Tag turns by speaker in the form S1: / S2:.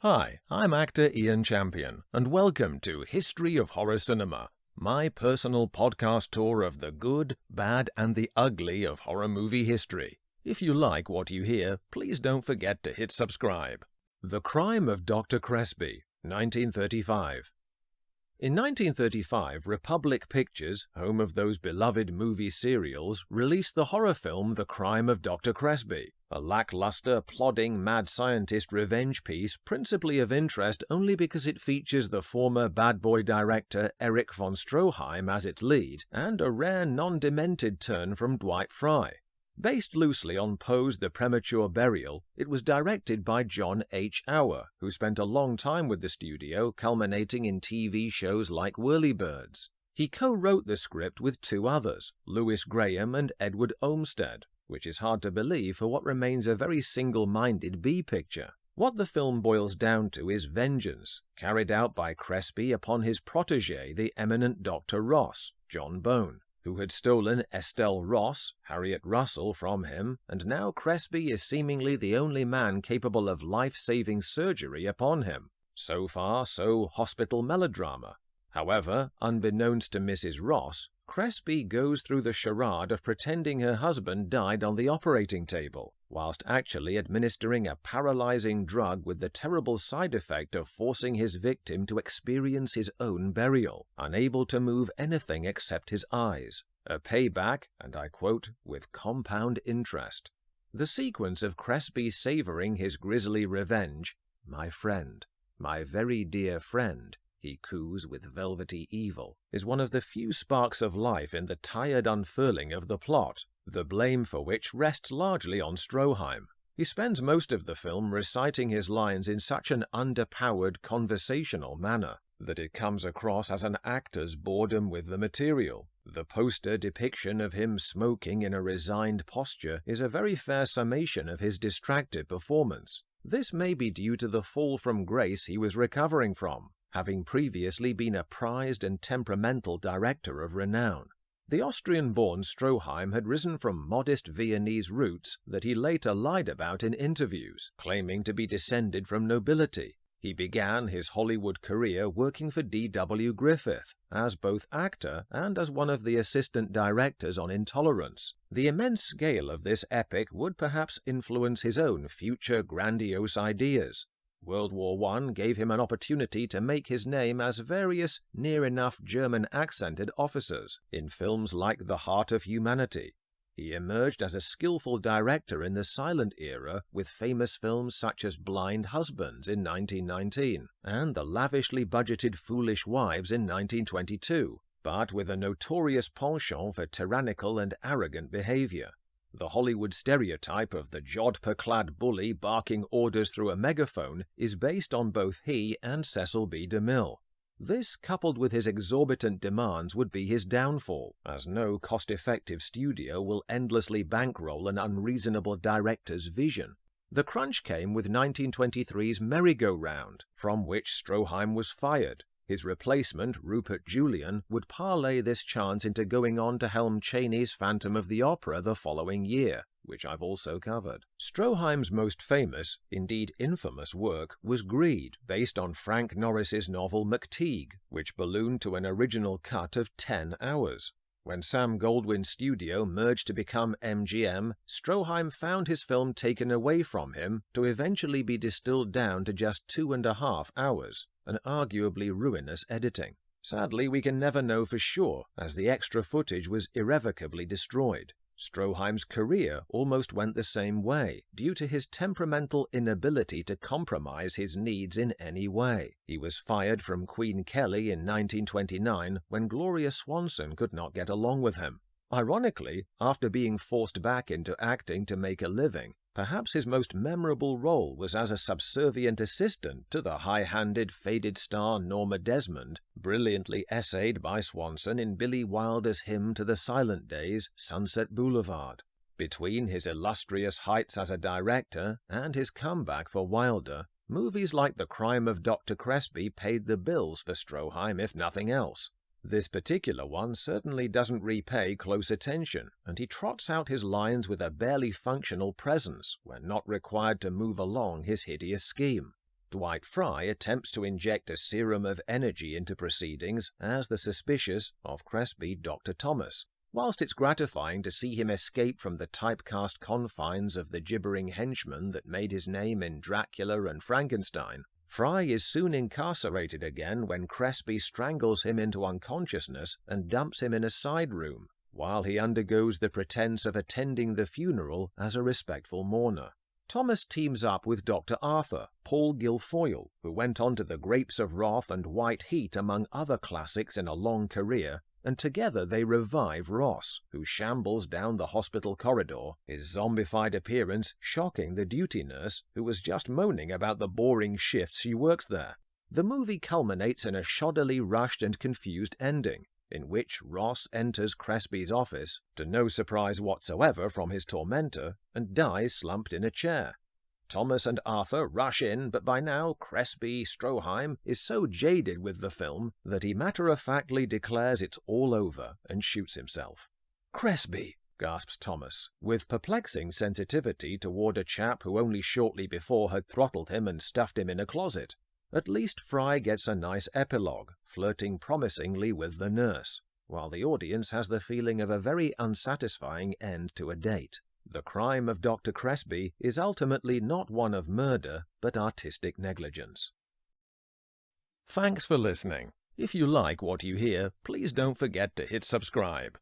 S1: Hi, I'm actor Ian Champion, and welcome to History of Horror Cinema, my personal podcast tour of the good, bad, and the ugly of horror movie history. If you like what you hear, please don't forget to hit subscribe. The Crime of Dr. Crespi, 1935. In 1935, Republic Pictures, home of those beloved movie serials, released the horror film The Crime of Dr. Crespi, a lackluster, plodding, mad scientist revenge piece principally of interest only because it features the former bad boy director Erich Von Stroheim as its lead, and a rare non-demented turn from Dwight Fry. Based loosely on Poe's The Premature Burial, it was directed by John H. Auer, who spent a long time with the studio, culminating in TV shows like Whirlybirds. He co-wrote the script with two others, Lewis Graham and Edward Olmsted, which is hard to believe for what remains a very single-minded B-picture. What the film boils down to is vengeance, carried out by Crespi upon his protégé, the eminent Dr. Ross, John Bone, who had stolen Estelle Ross, Harriet Russell, from him, and now Crespi is seemingly the only man capable of life-saving surgery upon him. So far, so hospital melodrama. However, unbeknownst to Mrs. Ross, Crespi goes through the charade of pretending her husband died on the operating table, whilst actually administering a paralyzing drug with the terrible side effect of forcing his victim to experience his own burial, unable to move anything except his eyes. A payback, and I quote, with compound interest. The sequence of Crespi savoring his grisly revenge, "My friend, my very dear friend," he coos with velvety evil, is one of the few sparks of life in the tired unfurling of the plot, the blame for which rests largely on Stroheim. He spends most of the film reciting his lines in such an underpowered conversational manner that it comes across as an actor's boredom with the material. The poster depiction of him smoking in a resigned posture is a very fair summation of his distracted performance. This may be due to the fall from grace he was recovering from, having previously been a prized and temperamental director of renown. The Austrian-born Stroheim had risen from modest Viennese roots that he later lied about in interviews, claiming to be descended from nobility. He began his Hollywood career working for D.W. Griffith, as both actor and as one of the assistant directors on Intolerance. The immense scale of this epic would perhaps influence his own future grandiose ideas. World War I gave him an opportunity to make his name as various near-enough German-accented officers in films like The Heart of Humanity. He emerged as a skillful director in the silent era with famous films such as Blind Husbands in 1919 and the lavishly budgeted Foolish Wives in 1922, but with a notorious penchant for tyrannical and arrogant behavior. The Hollywood stereotype of the jodhpur-clad bully barking orders through a megaphone is based on both he and Cecil B. DeMille. This, coupled with his exorbitant demands, would be his downfall, as no cost-effective studio will endlessly bankroll an unreasonable director's vision. The crunch came with 1923's Merry-Go-Round, from which Stroheim was fired. His replacement, Rupert Julian, would parlay this chance into going on to helm Chaney's Phantom of the Opera the following year, which I've also covered. Stroheim's most famous, indeed infamous work was Greed, based on Frank Norris's novel McTeague, which ballooned to an original cut of 10 hours. When Sam Goldwyn's studio merged to become MGM, Stroheim found his film taken away from him to eventually be distilled down to just 2.5 hours, an arguably ruinous editing. Sadly, we can never know for sure, as the extra footage was irrevocably destroyed. Stroheim's career almost went the same way, due to his temperamental inability to compromise his needs in any way. He was fired from Queen Kelly in 1929 when Gloria Swanson could not get along with him. Ironically, after being forced back into acting to make a living, perhaps his most memorable role was as a subservient assistant to the high-handed faded star Norma Desmond, brilliantly essayed by Swanson in Billy Wilder's hymn to the silent days, Sunset Boulevard. Between his illustrious heights as a director and his comeback for Wilder, movies like The Crime of Dr. Crespi paid the bills for Stroheim if nothing else. This particular one certainly doesn't repay close attention, and he trots out his lines with a barely functional presence when not required to move along his hideous scheme. Dwight Fry attempts to inject a serum of energy into proceedings as the suspicious of Crespi Dr. Thomas. Whilst it's gratifying to see him escape from the typecast confines of the gibbering henchman that made his name in Dracula and Frankenstein, Fry is soon incarcerated again when Crespi strangles him into unconsciousness and dumps him in a side room, while he undergoes the pretense of attending the funeral as a respectful mourner. Thomas teams up with Dr. Arthur, Paul Guilfoyle, who went on to The Grapes of Wrath and White Heat among other classics in a long career, and together they revive Ross, who shambles down the hospital corridor, his zombified appearance shocking the duty nurse who was just moaning about the boring shifts she works there. The movie culminates in a shoddily rushed and confused ending, in which Ross enters Crespi's office, to no surprise whatsoever from his tormentor, and dies slumped in a chair. Thomas and Arthur rush in, but by now Crespi Stroheim is so jaded with the film that he matter-of-factly declares it's all over and shoots himself. "Crespi!" gasps Thomas, with perplexing sensitivity toward a chap who only shortly before had throttled him and stuffed him in a closet. At least Fry gets a nice epilogue, flirting promisingly with the nurse, while the audience has the feeling of a very unsatisfying end to a date. The Crime of Dr. Crespi is ultimately not one of murder, but artistic negligence. Thanks for listening. If you like what you hear, please don't forget to hit subscribe.